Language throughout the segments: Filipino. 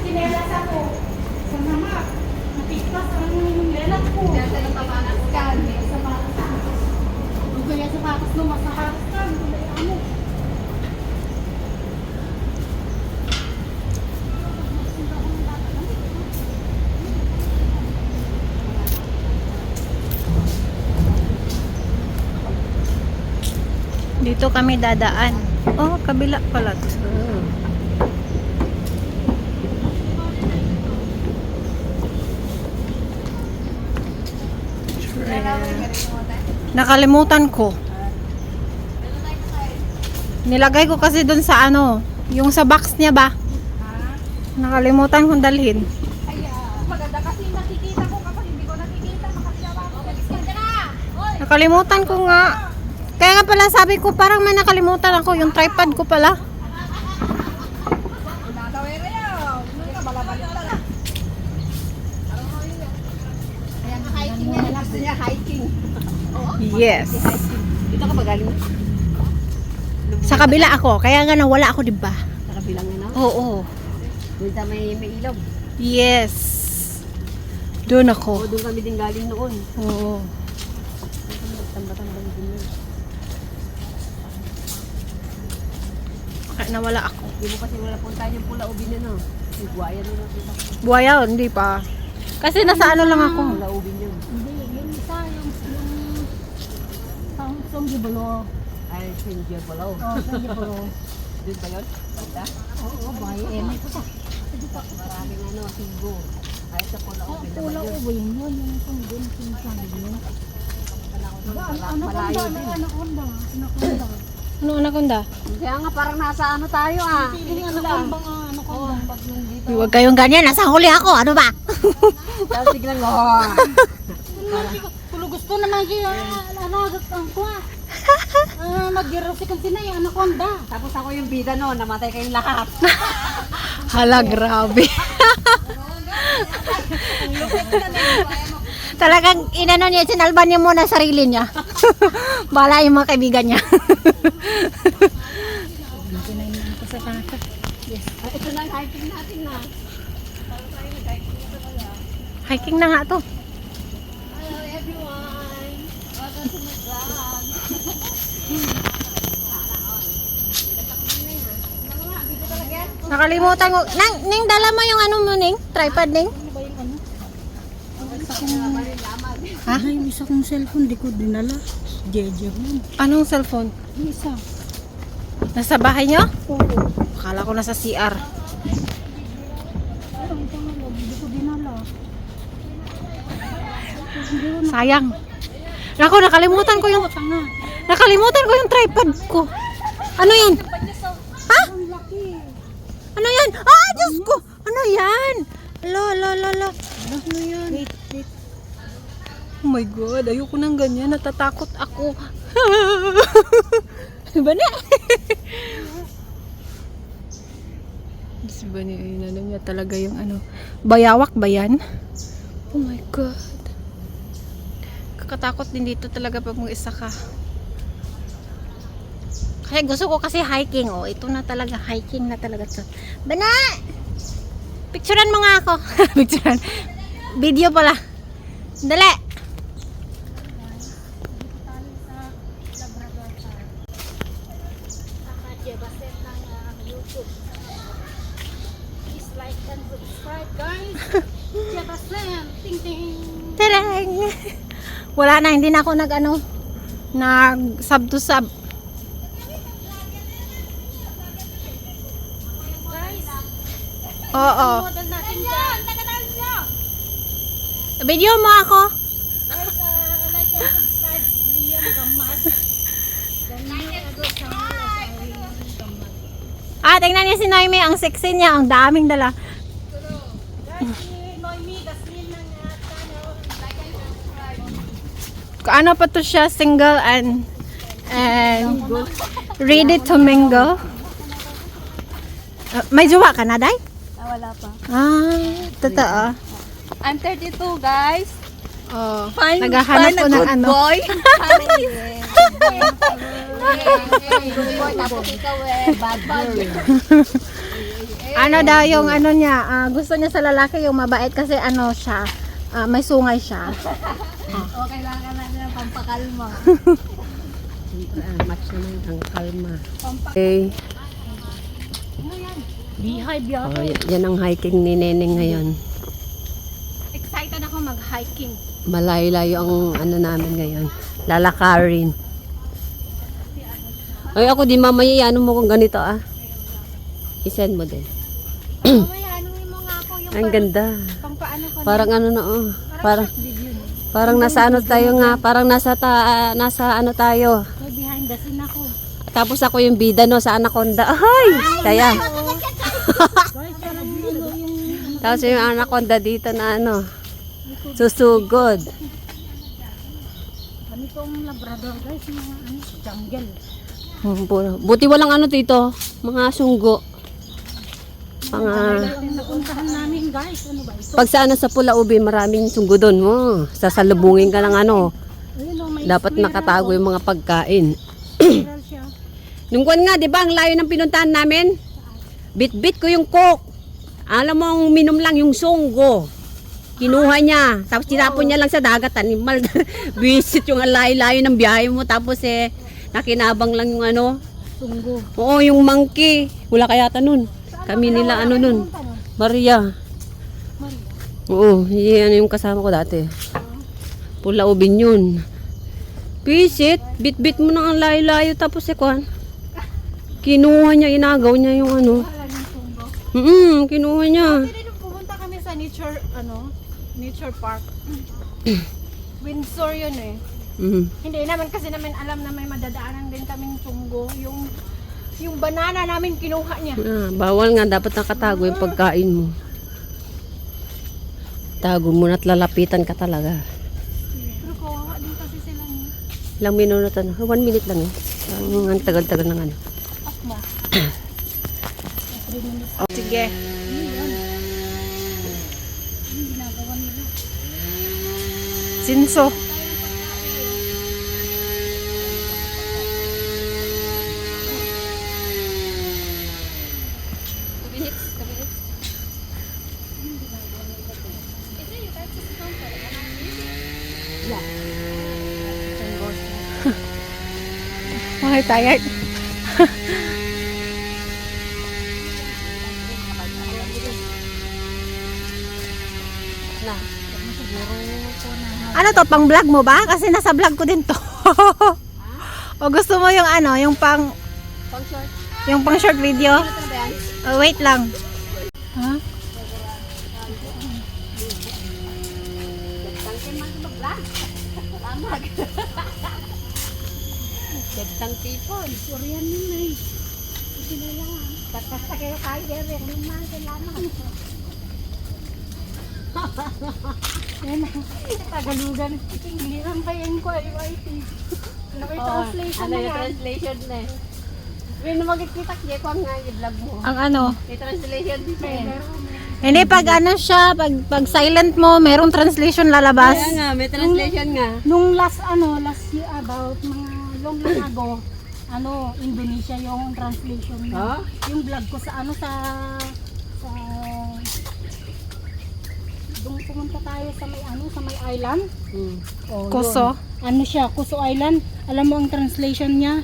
Sinelas ako. Sa mama, napitas ang lelas ko. Kaya sa napapanas ka. Sa patas. Kaya sa patas no, mas nakaras ka. Ano? Dito kami dadaan. Oh, kabila pala. Nakalimutan ko. Nilagay ko kasi dun sa ano, yung sa box niya ba? Nakalimutan kong dalhin. Maganda kasi nakikita ko kapag hindi ko nakikita, makakyawa ko. Nakalimutan ko nga. Kaya nga pala sabi ko parang may nakalimutan ako, yung tripod ko pala. Hiking na lang niya, hiking. Yes. Dito ka magaling. Sa kabila ako, kaya nga nawala ako, 'di ba? Sa kabilang na. Oo. Doon sa may ilog. Yes. Doon O, ako. doon kami din galing noon. Oo. Tamba-tamba din yun. Kaya nawala ako. Hindi mo kasi wala punta yung pula ubi na no. Yung buhaya na nakita ko. Buhaya, hindi pa. Kasi nasa ano lang ako. Pula ubi niya. Hindi, yung isa, yung Songgibolo. Ay, Sinja pala. Oh, Songgibolo. Doon ba yun? Banda? Oo, bahay. May ko sa. Maraming ano, Singo. Ay, sa pula ubi naman Pula yun. uwi yun, yung sunggin, sinasabi yun. Malayo din. Anaconda. Ano anaconda? Kaya nga parang nasa ano tayo ah. Hindi anaconda nga, anaconda. Pag nandito. Huwag kayong ganyan, nasa huli ako. Ano ba? Tapos biglang, oh. Tulo gusto naman siya, anagot ang kuha. Mag-giro si kantina yung anaconda. Tapos ako yung bida no, namatay kayong lahat. Hala, grabe. Talagang inano niya, sinalban niya muna sarili niya. Bala yung mga kaibigan niya. Ito na yung hiking natin na. Hiking na nga to. Hello everyone. Welcome to my vlog. Nakalimutan ko. Ning, dala mo yung ano mo, Ning? Tripod, Ning? Ha? Ay, yung isa kong cellphone, di ko dinala. Jeje mo. Anong cellphone? Yung isa. Nasa bahay niyo? Oo. Akala ko nasa CR. Ay, ito nga, di ko dinala. Sayang. Naku, nakalimutan ko yung tripod ko. Ano yan? Ha? Ang laki. Ano yan? Ah, Diyos ko! Ano yan? Lo. Ano yan? Wait. Oh my God, ayoko nang ganyan. Natatakot ako. Diba na? Diba na niya talaga yung ano. Bayawak ba yan? Oh my God. Kakatakot din dito talaga pag mag-isa ka. Kaya gusto ko kasi hiking. Oh, ito na talaga. Hiking na talaga to. Bana! Picturean mo nga ako. Picturean. Video pala. Dali! Tarang! Wala na, hindi na ako nag sub to sub. Oo. Video mo ako. tingnan niyo si Noemi, ang sexy niya, ang daming dala. Ano pa to siya, single and ready to mingle. May jowa ka na, Day? Wala pa. Totoo. I'm 32 guys. Oh, naghahanap ko ng ano. Boy. Family. Good boy. Tapos ikaw bad boy. Ano daw yung ano niya, gusto niya sa lalaki yung mabait kasi ano siya, may sungay siya. O kailangan na ng pampakalma. Match naman ang kalma. Okay. Beehive Oh, yan ang hiking ni Neneng ngayon. Excited ako mag-hiking. Malayo-layo ang ano namin ngayon. Lalakarin. Ay ako di mamaya ano mo kung ganito I-send mo din. Mamaya, anuhin mo nga ako yung Ang ganda. pang paano ko. Parang ano na Parang nasa ano tayo nga, parang nasa ano tayo. May behind the scene ako. Tapos ako yung bida no sa Anaconda. Ay, kaya. Tapos yung Anaconda dito na ano, susugod. Kami tong Labrador guys, mga ano, jungle. Buti walang ano dito, mga sunggo. Mga Ang napuntahan namin guys, ano ba ito? pag sa ano sa Pula Ubi, maraming sunggo doon mo. Sasalubungin ka ng ano. Ayun o, may Dapat nakatago yung mga pagkain. squirrel siya. Nung kwan nga, di ba, ang layo ng pinuntahan namin? Bit-bit ko yung coke. Alam mo, ang minom lang yung sunggo. Kinuha niya. Tapos tinapon niya lang sa dagat. Animal. Visit yung layo-layo ng biyahe mo. Tapos nakinabang lang yung ano. Sunggo. Oo, yung monkey. Wala kayata nun. Kami nila ano nun. Maria. Oo, yan yung kasama ko dati. Pula Ubin yun. Visit. Bit-bit mo na ang layo-layo. Tapos kwan. Kinuha niya, inagaw niya yung ano. Kinuha niya. Pwede nung pumunta kami sa nature park. Windsor yun eh. Hindi naman kasi namin alam na may madadaanan din kaming tunggo. Yung banana namin kinuha niya. Bawal nga, dapat nakatago yung pagkain mo. Tago mo na't lalapitan ka talaga. Pero kawawa din kasi sila niya. Ilang minuto na? 1 minute lang eh. Ang tagal-tagal ng ano. Sige. Sinso. Why tired? Ano to, pang vlog mo ba? Kasi nasa vlog ko din to. O gusto mo yung ano, yung pang short video? Oh, wait lang. Ha? Gandang tipon. Korean yun eh. Basta kayo kaya rin. Lima, kailangan. Yan na. Tagalugan. Ingiliran pa yan ko. IYT. Ano kayo translation na yan? Translation na eh. When magkikita kaya ko nga i-vlog mo. Ang ano? May translation din siya. Hindi, pag ano siya, pag silent mo, merong translation lalabas. Kaya nga, may translation nga. Nung last year, about mga long ago, Indonesia yung translation niya. Yung vlog ko sa doon pumunta tayo sa may island. Oh, Kuso. yun. Ano siya, Kuso Island. Alam mo ang translation niya?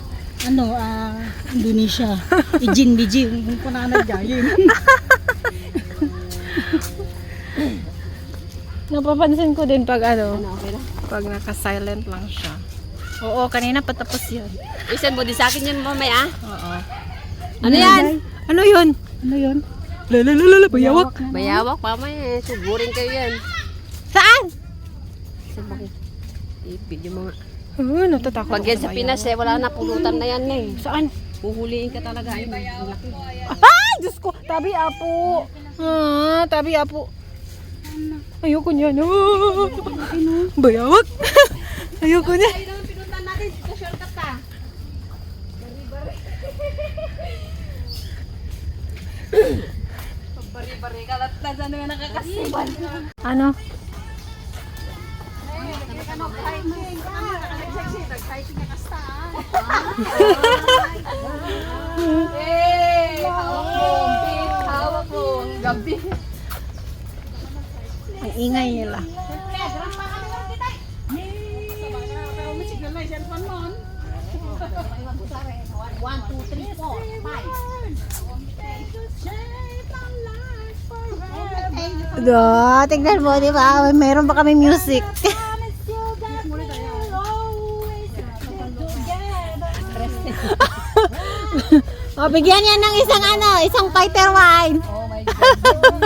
Indonesia. Ijin, bijin. Kung pananag dyan. Napapansin ko din pag Okay na? pag naka-silent lang siya. Oo, kanina patapos yun. Isan mo din sa akin yun mamaya. Oo. Ano yan? Ano yun? Ano yun? Lalalala, bayawak. Bayawak, mamaya. Sugurin kayo yan. Saan? Sa bakit? I-video mo nga. Natatakot Pag yan sa Pinas wala na pulutan na yan eh. Saan? Huhuliin ka talaga. Ay, ang laki. Ah! Diyos ko, tabi apo. Tabi apo. Ayoko niya, no. Bayawak. Ayoko niya. Pinuntan natin, dito shortcut ka. Bari-bari ka, saan naman nakakasiban. Ano? Hawak mo, gabi. Ang ingay nila. One, two, three, four, five. Tignan mo, di ba? Meron pa kami music. Bigyan yan ng isang fighter wine. Oh my God.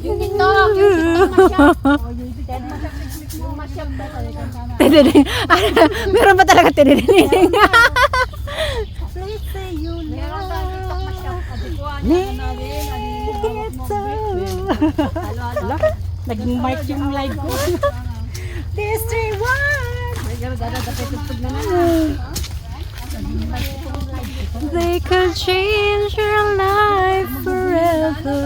Yung TikTok, yung masyap ba talaga? Meron pa talaga tinininig. Meron sa TikTok masyap. Adikuan niya na natin. Nag-mic yung live ko. District 1. They could change your life forever.